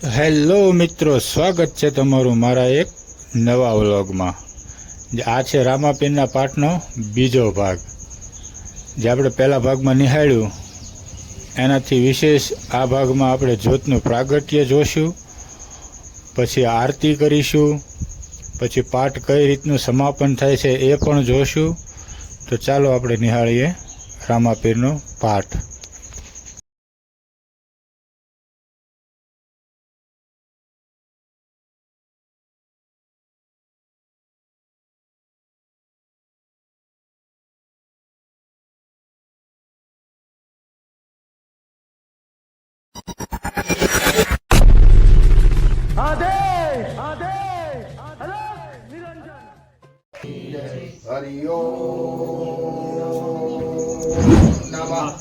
Hello મિત્રો, સ્વાગત છે તમારું મારા એક નવા વ્લોગમાં. આ છે રામાપીરના પાઠનો બીજો ભાગ. જે આપણે પહેલા ભાગમાં નિહાળ્યું એનાથી વિશેષ આ ભાગમાં આપણે જ્યોતનું પ્રાગટ્ય જોશું, પછી આરતી કરીશું, પછી પાઠ કઈ રીતનું સમાપન થાય છે એ પણ જોશું. તો ચાલો આપણે નિહાળીએ રામાપીરનો પાઠ.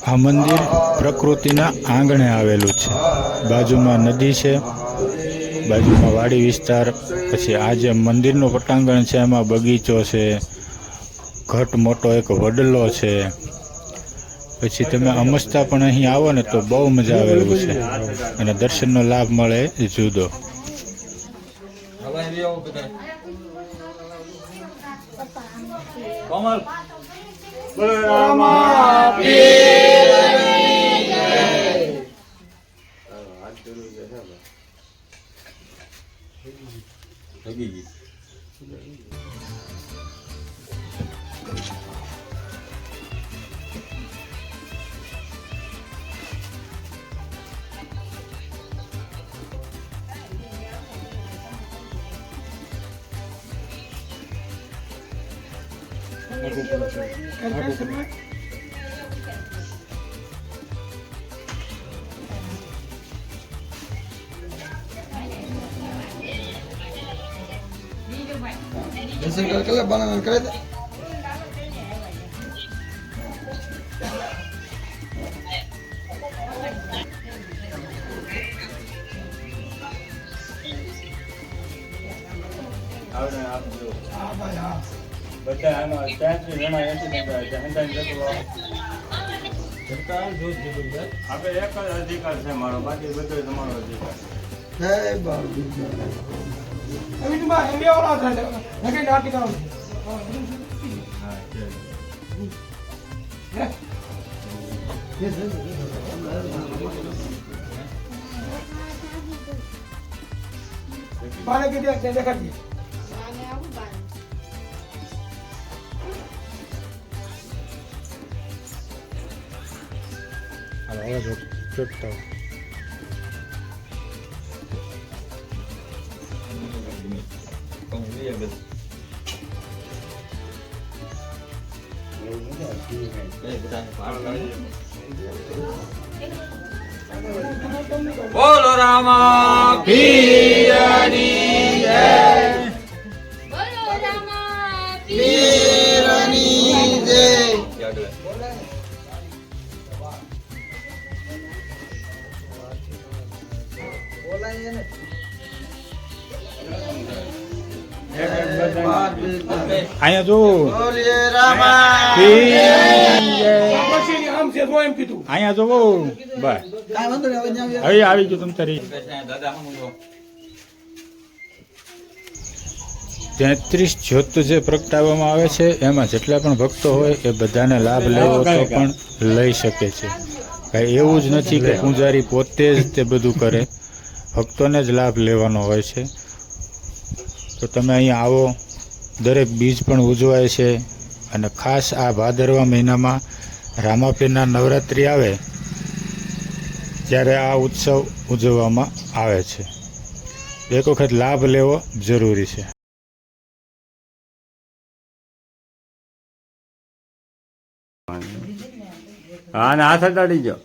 આ મંદિર પ્રકૃતિના આંગણે આવેલું છે. બાજુમાં નદી છે, બાજુમાં વાડી વિસ્તાર, પછી આ જે મંદિરનું પટાંગણ છે એમાં બગીચો છે, ઘટ મોટો એક વડલો છે. પછી તમે અમસ્તા પણ અહીં આવો ને તો બહુ મજા આવે એવું છે, અને દર્શનનો લાભ મળે જુદો. બધા આમાં 33 જણા આપણે એક જ અધિકાર છે મારો, બાકી બધો તમારો અધિકાર. બોલો રામાપીરની જય. બોલો રામાપીરની જય. અહીંયા જો અહીંયા જોવો બસ હવે આવી ગયું તમ તારી. 33 જ્યોત જે પ્રગટાવવામાં આવે છે એમાં જેટલા પણ ભક્તો હોય એ બધાને લાભ લેવો તો પણ લઈ શકે છે. કાંઈ એવું જ નથી કે પૂજારી પોતે જ તે બધું કરે, ભક્તોને જ લાભ લેવાનો હોય છે. તો તમે અહીંયા આવો. દરેક બીજ પણ ઉજવાય છે, અને ખાસ આ ભાદરવા મહિનામાં રામાપીરના નવરાત્રિ આવે ત્યારે આ ઉત્સવ ઉજવવામાં આવે છે. એક વખત લાભ લેવો જરૂરી છે. હા, ને હાથ અડાડી ગયો.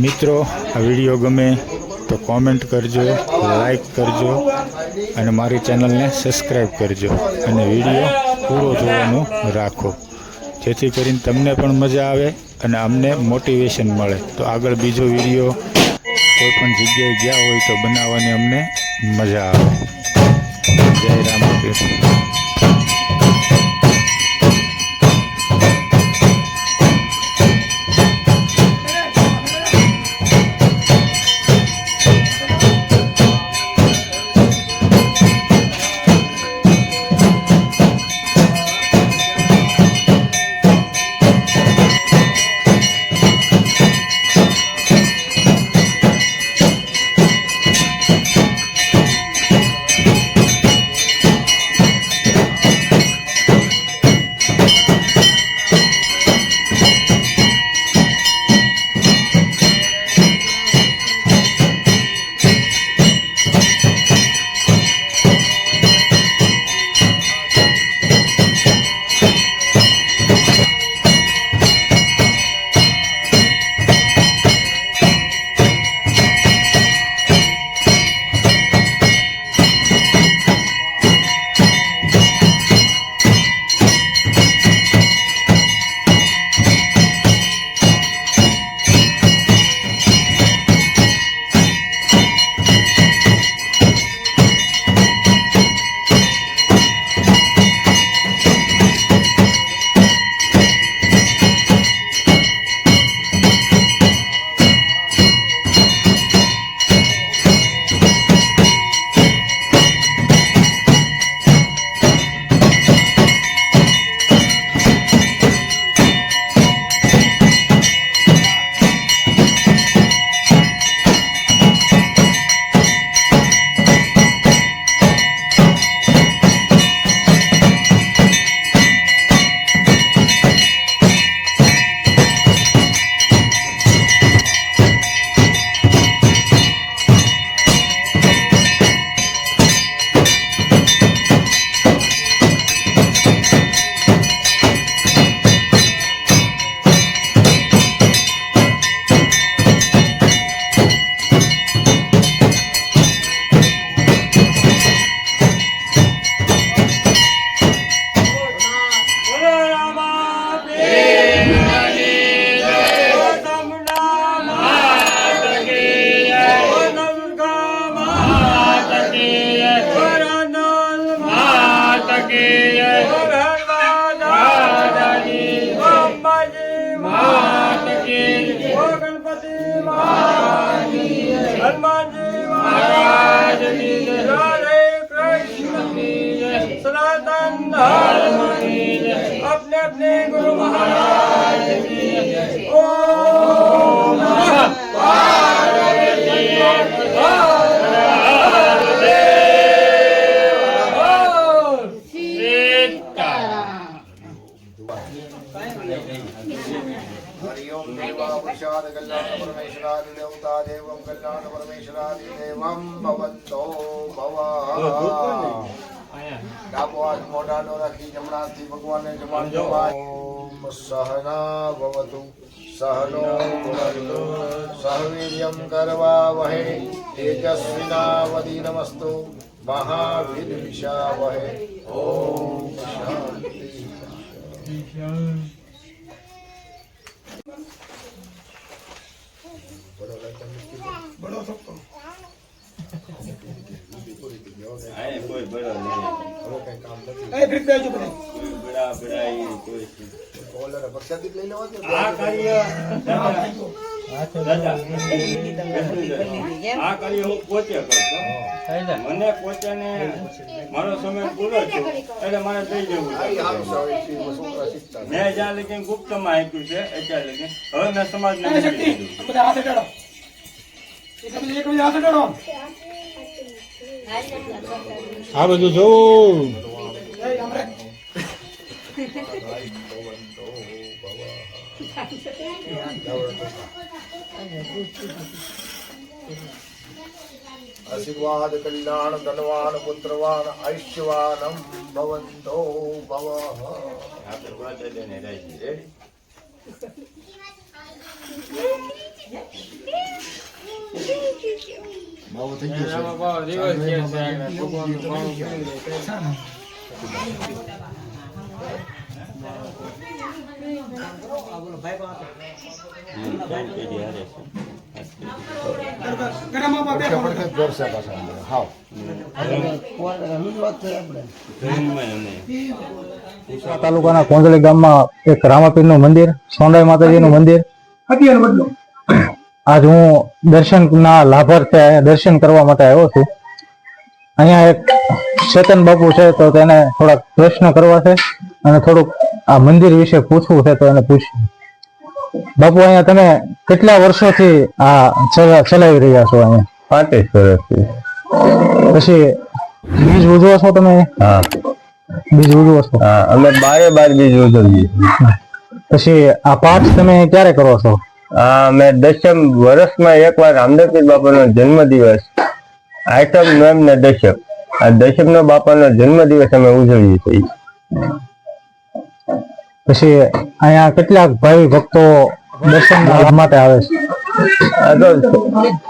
મિત્રો, આ વિડીયો ગમે તો કોમેન્ટ કરજો, લાઈક કરજો અને મારી ચેનલને સબસ્ક્રાઈબ કરજો અને વિડીયો પૂરો જોવાનું રાખો, જેથી કરીને તમને પણ મજા આવે અને અમને મોટિવેશન મળે તો આગળ બીજો વિડીયો કોઈ પણ જગ્યાએ ગયા હોય તો બનાવવાની અમને મજા આવે. જય રામાપીર. हनुमान जी महाराज की जय। राधे कृष्ण की जय। सनातन धर्म की जय। अपने अपने गुरु महाराज की जय। ओम नमः पार्वती हरिओम देवा प्रसाद कल्याण परमेश्वरादि देवता देवं कल्याण परमेश्वरादि देवं भवन्तो भवा डाबो हाथ मोढानो રાખી જમણાથી ભગવાનને જમાડજો. ઓમ સહના ભવતુ સહનો ભુનક્તુ સહ વીર્યં કરવાવહે તેજસ્વિનાવધીનમસ્તુ મહાવીર્યશાવહે. ઓમ શાંતિ. बड़ो सबको आए कोई बड़ा नहीं હવે કઈ કામ નથી. ए फिर बेजो बने कोई बड़ा बड़ा ये कोई ઓલર પક્ષાતી લઈ લેવા દે. आ करिए दादा आ करिए હું પોતે કરતો મને પોતાને મારો સમય પૂરો છે એટલે મારે થઈ જવું આઈ હારું છે. હવે છોકરા શીખતા મેં જ્યાં લગી ગુપ્તમાં આપ્યું છે અત્યારે લગી હવે મેં સમાજને ए शक्ति अपने हाथ हटाओ एक मिनट हाथ हटाओ આ બધું જોવું ए हमरे ભવન્તો ભવા. આશીર્વાદ કલ્યાણ ધનવાન પુત્રવાન આયુષ્યવાનમ ભવન્તો ભવા. આપણે વાત એને રાખી રેડી બાવો થઈ ગયો છે. આમાં બહુ દિવસ છે સાહેબ. ભગવાનનું ભાવ કેવું છે? પડખે ઘર છે પાછા અંદર. હાવ તાલુકાના કોંજળી ગામમાં એક રામાપીરનું મંદિર, સોંડાઈ માતાજીનું મંદિર. આજ હું દર્શનના લાભાર્થે અહીંયા દર્શન કરવા માટે આવ્યો છું. અહીંયા એક ચેતન બાપુ છે, તો તેને થોડાક પ્રશ્ન કરવા છે અને થોડુંક આ મંદિર વિશે પૂછવું છે, તો એને પૂછ્યું. બાપુ, અહીંયા તમે કેટલા વર્ષોથી આ ચલાવી રહ્યા છો? અહીંયા 35 વર્ષથી. પછી બીજ ઉજવો છો તમે? હા બીજ ઉજવો છો? હા, અમે 12 બીજ ઉજવીએ. પછી આ પાઠ તમે ક્યારે કરો છો? હા, અમે 10મ વર્ષમાં એકવાર રામદેવપીર બાપાનો જન્મદિવસ, 8મ નોમ ને 10મ, આ 10મનો બાપાનો જન્મદિવસ અમે ઉજવીએ છીએ. પછી અહીંયા કેટલાક ભાવિ ભક્તો દર્શન માટે આવે છે? આ તો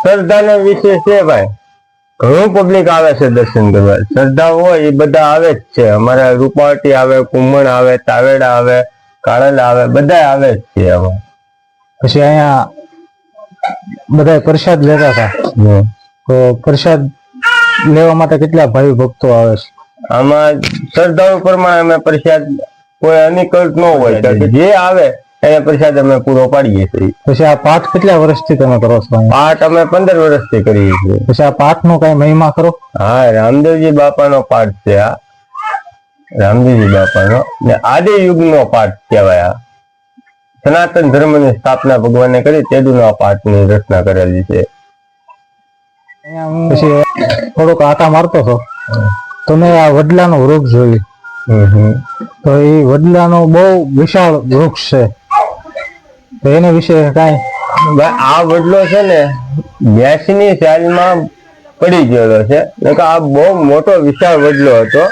શ્રદ્ધાનો વિષય છે ભાઈ. ઘણું પબ્લિક આવે છે દર્શન કરવા. શ્રદ્ધા હોય એ બધા આવે જ છે. અમારા રૂપાવટી આવે, કુંભણ આવે, તાવેડા આવે, કાળલા આવે, બધા આવે જ છે અમારે. પછી અહીંયા બધા પ્રસાદ લેતા હતા, તો પ્રસાદ લેવા માટે કેટલા ભાવિ ભક્તો આવે છે? આમાં શ્રદ્ધા પ્રમાણે અમે પ્રસાદ કોઈ અનિકલ્પ ન હોય તો જે આવે એને પ્રસાદ અમે પૂરો પાડીએ છીએ. પછી આ પાઠ કેટલા વર્ષથી તમે કરો છો? પાઠ અમે 15 વર્ષથી કરીએ છીએ. પછી આ પાઠ નો કઈ મહિમા ખરો? હા, રામદેવજી બાપાનો પાઠ છે આ. રામદેવજી બાપાનો ને આદિ યુગનો પાઠ કહેવાય. આ સનાતન ધર્મની સ્થાપના ભગવાને કરી તેદુનો આ પાઠની રચના કરેલી છે. પછી થોડુંક આટા મારતો હતો તો મેં આ વડલાનું વૃક્ષ જોયું. તો એ વડલાનું બહુ વિશાળ વૃક્ષ છે, તો એના વિશે કાંઈ? આ વડલો છે ને 82ની સાલમાં પડી ગયેલો છે. આ બહુ મોટો વિશાળ વડલો હતો.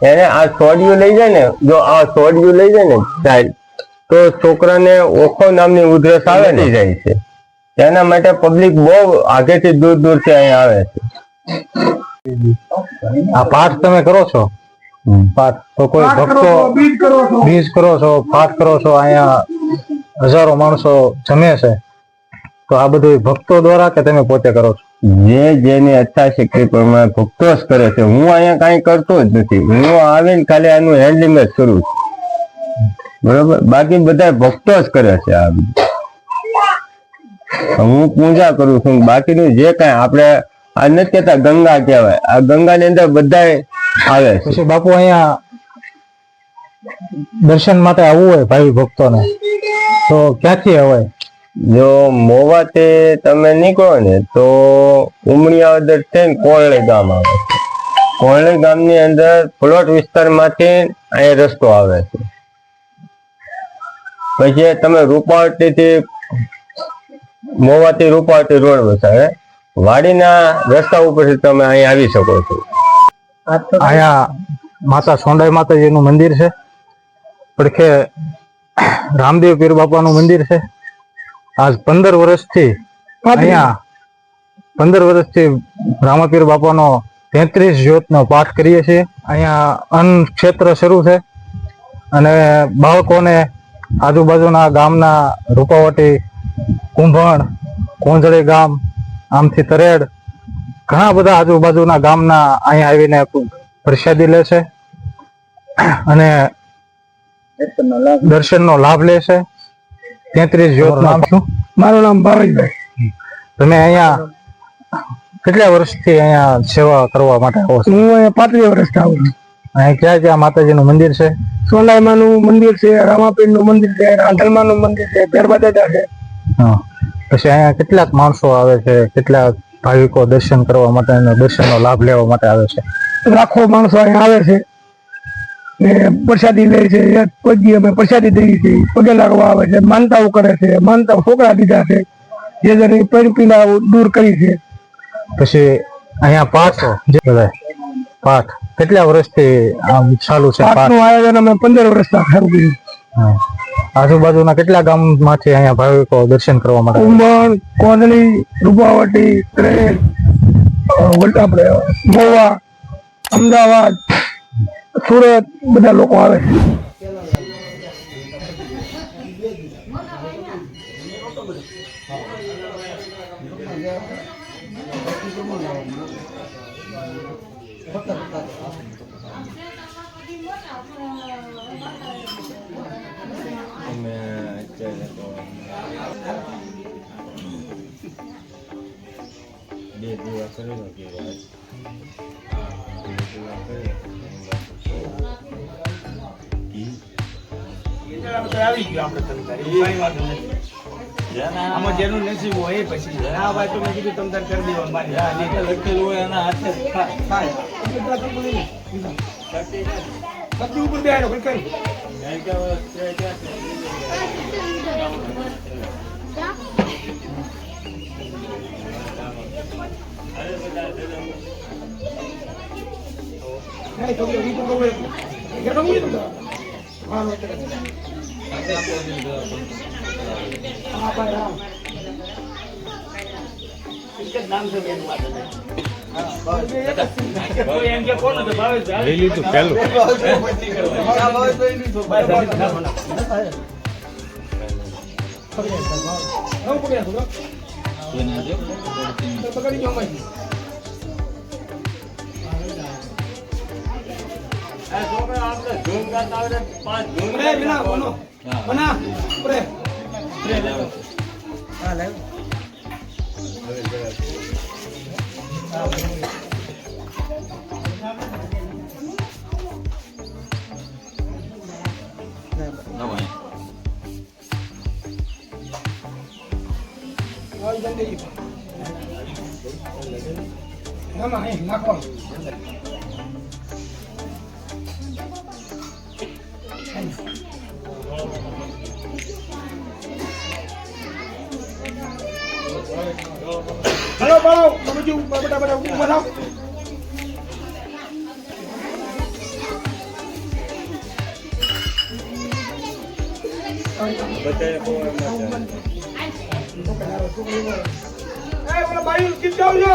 એને આ સોડિયું લઈ જાય ને, જો આ સોડિયું લઈ જાય ને સાહેબ, તો છોકરાને ઓખો નામની ઉધરસ આવે ને જાય છે. એના માટે પબ્લિક બહુ આગેથી દૂર દૂરથી અહીંયા આવે છે. આ પાઠ તમે કરો છો? પાઠ તો કોઈ ભક્તો બીજ કરો છો, પાઠ કરો છો, અહીંયા હજારો માણસો જમે છે, તો આ બધું ભક્તો દ્વારા કે તમે પોતે કરો છો? જે જેની યથાશક્તિ પ્રમાણે ભક્તો જ કરે છે. હું અહીંયા કાંઈ કરતો જ નથી. હું આવીને ખાલી આનું હેન્ડલિંગ જ કરું છું, બરોબર. બાકી બધા ભક્તો જ કરે છે આ બધું. હું પૂજા કરું છું. બાકીનું જે કાંઈ આપણે આ નથી કહેતા ગંગા કહેવાય, આ ગંગાની અંદર બધા આવે છે. પછી બાપુ, અહીંયા દર્શન માટે આવવું હોય ભાવિ ભક્તોને તો ક્યાંથી અવાય? જો મોવાથી તમે નીકળો ને તો ઉમરિયાવદર થઈને કોળે ગામ આવે છે. કોળે ગામની અંદર પ્લોટ વિસ્તારમાંથી અહીંયા રસ્તો આવે છે. પછી તમે રૂપાવટીથી મોવાથી રૂપાવટી રોડ વસાવે, વાડીના રસ્તા ઉપરથી તમે અહીંયા આવી શકો છો. અહીંયા માતા સોંડાઈ માતાજીનું મંદિર છે, પડખે રામદેવ પીર બાપાનું મંદિર છે. આજ 15 વર્ષથી અહીંયા 15 વર્ષથી રામાપીર બાપાનો 33 જ્યોતનો પાઠ કરીએ છીએ. અહીંયા અન્ન ક્ષેત્ર શરૂ છે અને બાળકોને આજુબાજુના ગામના રૂપાવટી, કુંભણ, કોંજળી ગામ, આમથી તરેડ, ઘણા બધા આજુબાજુના ગામના અહીંયા આવીને પ્રસાદી લે છે અને દર્શનનો લાભ લે છે. 33 જ્યોતનો. મારું નામ ભાવેશભાઈ. તમે અહીંયા કેટલા વર્ષથી અહીંયા સેવા કરવા માટે આવો છો? હું અહીંયા 35 વર્ષથી આવું છું. અહીંયા ક્યાં ક્યાં માતાજીનું મંદિર છે? સોનાઈમાનું મંદિર છે, રામાપીરનું મંદિર છે, રાંધલમાનું મંદિર છે, ભેરબાદાદા છે. હા. પછી અહીંયા કેટલાક માણસો આવે છે, કેટલાક ભાવિકો દર્શન કરવા માટે અને દર્શનનો લાભ લેવા માટે આવે છે? લાખો માણસો અહીંયા આવે છે ને પ્રસાદી લે છે. કોઈ દી અમે પ્રસાદી દઈએ છીએ, પગે લાગવા આવે છે, માનતાઓ કરે છે, માનતાઓ છોકરા દીધા છે, જે જેની પીડા દૂર કરી છે. પછી અહીંયા પાઠ જે બધા પાઠ કેટલા વર્ષથી આમ ચાલુ છે? પાઠનું આયોજન અમે 15 વર્ષથી શરૂ કર્યું. આજુબાજુના કેટલા ગામમાંથી અહીંયા ભાવિકો દર્શન કરવા માટે આવે? ઉમણ, કોંદલી, રૂપાવટી, ત્રેલ, આપણે ગોવા, અમદાવાદ, સુરત બધા લોકો આવે છે. આવી ગયો આપણે તમતાર કઈ વાંધો નથી આમાં જેનું નસીબ હોય એ પછી આ વાત તો મેં કીધું તમતાર કરી દેવાનું મારી લખેલું હોય એના હાથે થાય બધું ઉપર બેહાડો કરી લઈ લીધું પેલું હલો બાળો બીજું બેટા બેટા ઉભા થાવ બાયું કીપ જાવ છો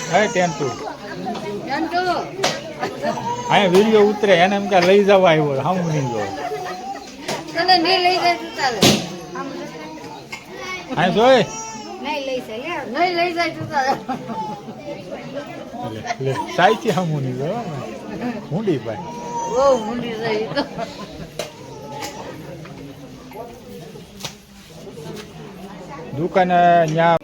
હા ટેન્ટુ અહીંયા વિડીયો ઉતરે એને એમ કે લઈ જવા આવ્યો હામ નહીં જો તને નહીં લઈ જાય તું ચાલે હા જોઈ નહીં લઈ જાય નહીં લઈ જાય તું ચાલે સાઈથી હામું નહીં જો ઊંડી ભાઈ બહુ ઊંડી જાય તો દુકાને ત્યાં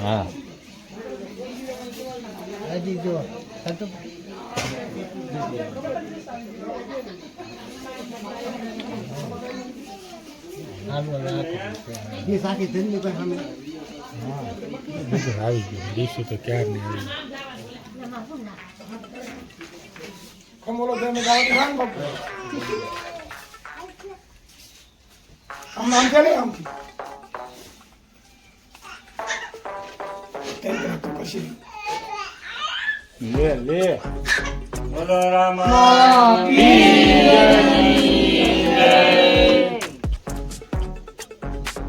હા આવી ગયું ડીશું તો ક્યાર નહીં આવી કમોલો બેન ગાવતી રામ બાપુ આમ ચાલે આમ તેમ તો કશી લે લે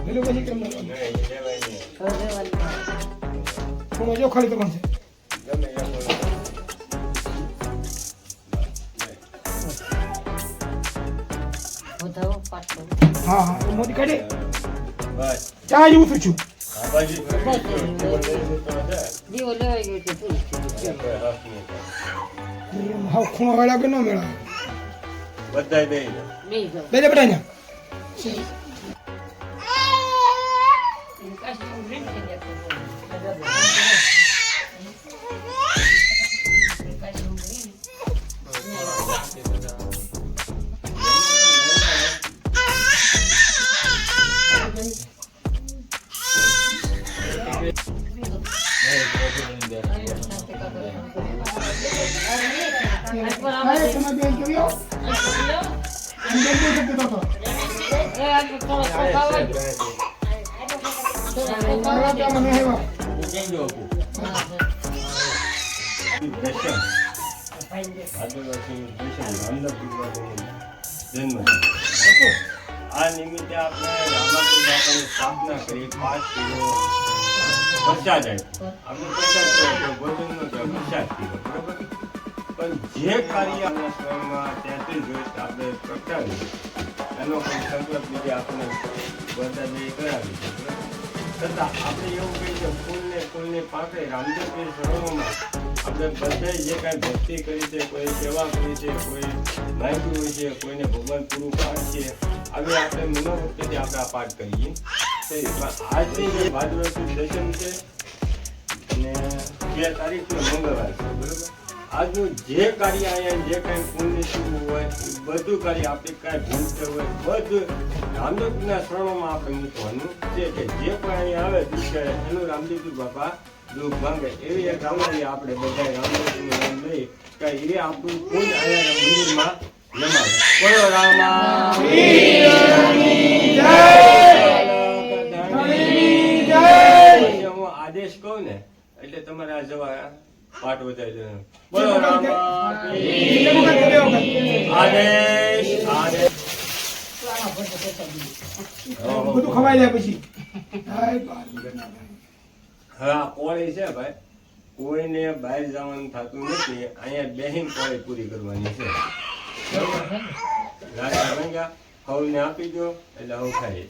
પેલું પછી કેમ ના થોડો જો ખાલી તો બનશે હા હા મોદી કાઢે ચા એવું છું દીવો લેવાઈ ગયો છે તું હા ખૂણો વાળા કે ન મેળા બધાય દે નહીં જાવ બે બેટા ને ભાદરવાથી દર્શન રામદેવ ભગવાનનો જન્મ છે. આ નિમિત્તે આપણે રામાપીર બાપાની સ્થાપના કરી 5 કિલો પ્રસાદ આપ્યો. આપણે પ્રસાદ કર્યો ભોજનનો તો પ્રસાદ કર્યો બરોબર. પણ જે કાર્ય આપણા સ્વયંમાં 33 વર્ષ આપણે પ્રગટાવ્યું એનો કોઈ સંકલ્પ લીધે આપણે બધાને કરાવી છે બરોબર. છતાં આપણે એવું કહીએ કે ફૂલને પાકે રામદેવપીર શરણોમાં આપણે બધાએ જે કાંઈ ભક્તિ કરી છે, કોઈ સેવા કરી છે, કોઈ માહિતી હોય છે, કોઈને ભગવાન પૂરું પાડ છે, આવી આપણે મનોભક્તિથી આપણે આ પાઠ કરીએ. આજની જે ભાદરવી દશમ છે અને 2 તારીખનો મંગળવાર છે બરોબર. આજનું જે કાર્ય અહીંયા જે કાંઈ પુણ્ય થયું હોય એ બધું કાર્ય આપણે કાંઈ ભૂલ થયું હોય બધું રામદેવપીરના શરણોમાં આપણે મૂકવાનું છે કે જે કોઈ અહીંયા આવે દુઃખ એનું રામદેવપીર બાપા દુઃખ ભાંગે. એવી એક રામાયણ આપણે બધા રામદેવપીરનું નામ લઈ કે એ આપણું પુણ્ય અહીંયા મંદિરમાં નમાવે. બોલો હું આદેશ કહું ને એટલે તમારે આ જવા પાઠ વધારી દેવાનો. બોલો આદેશ આદેશ. બધું ખવાઈ જાય પછી હવે આ કોળી છે ભાઈ, કોઈને બહાર જવાનું થતું નથી, અહીંયા બેહીન કોળી પૂરી કરવાની છે. રાજા રંગા હવને આપી દો એટલે હવ ખાઈ.